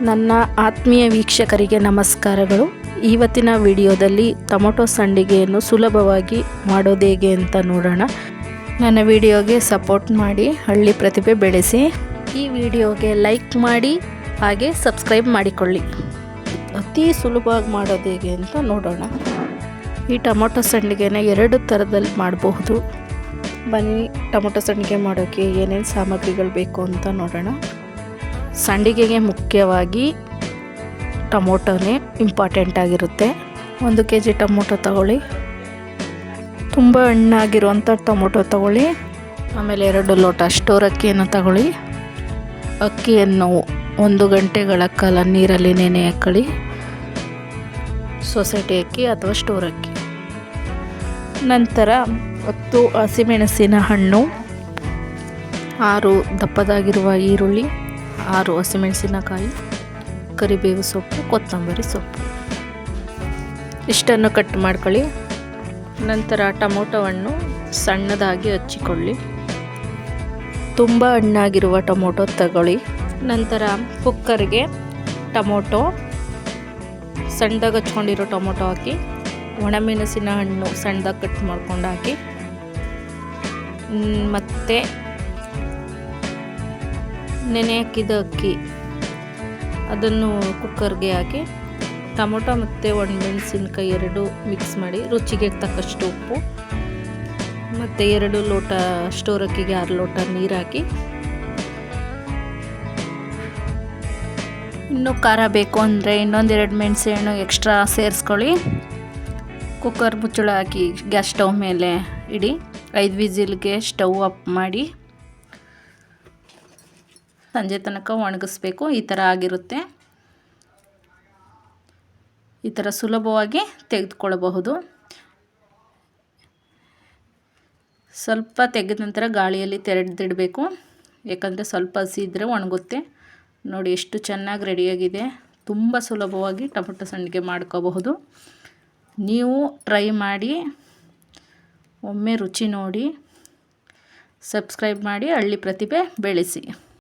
ನನ್ನ ಆತ್ಮೀಯ ವೀಕ್ಷಕರಿಗೆ ನಮಸ್ಕಾರಗಳು. ಇವತ್ತಿನ ವಿಡಿಯೋದಲ್ಲಿ ಟೊಮೊಟೊ ಸಂಡಿಗೆಯನ್ನು ಸುಲಭವಾಗಿ ಮಾಡೋದು ಹೇಗೆ ಅಂತ ನೋಡೋಣ. ನನ್ನ ವಿಡಿಯೋಗೆ ಸಪೋರ್ಟ್ ಮಾಡಿ, ಹಳ್ಳಿ ಪ್ರತಿಭೆ ಬೆಳೆಸಿ. ಈ ವಿಡಿಯೋಗೆ ಲೈಕ್ ಮಾಡಿ, ಹಾಗೆ ಸಬ್ಸ್ಕ್ರೈಬ್ ಮಾಡಿಕೊಳ್ಳಿ. ಅತಿ ಸುಲಭವಾಗಿ ಮಾಡೋದು ಹೇಗೆ ಅಂತ ನೋಡೋಣ. ಈ ಟೊಮೊಟೊ ಸಂಡಿಗೆನ ಎರಡು ಥರದಲ್ಲಿ ಮಾಡಬಹುದು. ಬನ್ನಿ ಟೊಮೊಟೊ ಸಂಡಿಗೆ ಮಾಡೋಕ್ಕೆ ಏನೇನು ಸಾಮಗ್ರಿಗಳು ಬೇಕು ಅಂತ ನೋಡೋಣ. ಸಂಡಿಗೆಗೆ ಮುಖ್ಯವಾಗಿ ಟೊಮೊಟೊನೇ ಇಂಪಾರ್ಟೆಂಟ್ ಆಗಿರುತ್ತೆ. 1 kg ಟೊಮೊಟೊ ತಗೊಳ್ಳಿ. ತುಂಬ ಹಣ್ಣಾಗಿರುವಂಥ ಟೊಮೊಟೊ ತಗೊಳ್ಳಿ. ಆಮೇಲೆ 2 ಲೋಟ ಸ್ಟೋರ್ ಅಕ್ಕಿಯನ್ನು ತಗೊಳ್ಳಿ. ಅಕ್ಕಿಯನ್ನು 1 ಗಂಟೆಗಳ ಕಾಲ ನೀರಲ್ಲಿ ನೆನೆ ಹಾಕೊಳ್ಳಿ. ಸೊಸೈಟಿ ಅಕ್ಕಿ ಅಥವಾ ಸ್ಟೋರ್ ಅಕ್ಕಿ. ನಂತರ 10 ಹಸಿಮೆಣಸಿನ ಹಣ್ಣು, 6 ದಪ್ಪದಾಗಿರುವ ಈರುಳ್ಳಿ, 6 ಹಸಿಮೆಣಸಿನಕಾಯಿ, ಕರಿಬೇವು ಸೊಪ್ಪು, ಕೊತ್ತಂಬರಿ ಸೊಪ್ಪು ಇಷ್ಟನ್ನು ಕಟ್ ಮಾಡ್ಕೊಳ್ಳಿ. ನಂತರ ಟೊಮೊಟೊವನ್ನು ಸಣ್ಣದಾಗಿ ಹಚ್ಚಿಕೊಳ್ಳಿ. ತುಂಬ ಹಣ್ಣಾಗಿರುವ ಟೊಮೊಟೊ ತಗೊಳ್ಳಿ. ನಂತರ ಕುಕ್ಕರ್ಗೆ ಟೊಮೊಟೊ ಸಣ್ಣದಾಗಿ ಹಚ್ಕೊಂಡಿರೋ ಟೊಮೊಟೊ ಹಾಕಿ, ಒಣಮೆಣಸಿನ ಹಣ್ಣು ಸಣ್ಣದಾಗಿ ಕಟ್ ಮಾಡ್ಕೊಂಡು ಹಾಕಿ, ಮತ್ತು ನೆನೆ ಹಾಕಿದ ಅಕ್ಕಿ ಅದನ್ನು ಕುಕ್ಕರ್ಗೆ ಹಾಕಿ, ಟೊಮೊಟೊ ಮತ್ತು ಒಣಮೆಣಸಿನ್ಕಾಯಿ 2 ಮಿಕ್ಸ್ ಮಾಡಿ, ರುಚಿಗೆ ತಕ್ಕಷ್ಟು ಉಪ್ಪು ಮತ್ತು 2 ಲೋಟ ಸ್ಟೋರ್ ಅಕ್ಕಿಗೆ 6 ಲೋಟ ನೀರು ಹಾಕಿ, ಇನ್ನೂ ಖಾರ ಬೇಕು ಅಂದರೆ ಇನ್ನೊಂದು 2 ಮೆಣಸೆಹಣ್ಣು ಎಕ್ಸ್ಟ್ರಾ ಸೇರಿಸ್ಕೊಳ್ಳಿ. ಕುಕ್ಕರ್ ಮುಚ್ಚಳ ಹಾಕಿ ಗ್ಯಾಸ್ ಸ್ಟವ್ ಮೇಲೆ ಇಡಿ. 5 ವಿಸಿಲ್ಗೆ ಸ್ಟವ್ ಆಫ್ ಮಾಡಿ ಸಂಜೆ ತನಕ ಒಣಗಿಸ್ಬೇಕು. ಈ ಥರ ಆಗಿರುತ್ತೆ. ಈ ಥರ ಸುಲಭವಾಗಿ ತೆಗೆದುಕೊಳ್ಳಬಹುದು. ಸ್ವಲ್ಪ ತೆಗೆದ ನಂತರ ಗಾಳಿಯಲ್ಲಿ ತೆರೆದಿಡಬೇಕು, ಯಾಕಂದರೆ ಸ್ವಲ್ಪ ಹಸಿ ಇದ್ದರೆ ಒಣಗುತ್ತೆ. ನೋಡಿ ಎಷ್ಟು ಚೆನ್ನಾಗಿ ರೆಡಿಯಾಗಿದೆ. ತುಂಬ ಸುಲಭವಾಗಿ ಟೊಮೊಟೊ ಸಂಡಿಗೆ ಮಾಡ್ಕೋಬಹುದು. ನೀವು ಟ್ರೈ ಮಾಡಿ, ಒಮ್ಮೆ ರುಚಿ ನೋಡಿ, ಸಬ್ಸ್ಕ್ರೈಬ್ ಮಾಡಿ, ಹಳ್ಳಿ ಪ್ರತಿಭೆ ಬೆಳೆಸಿ.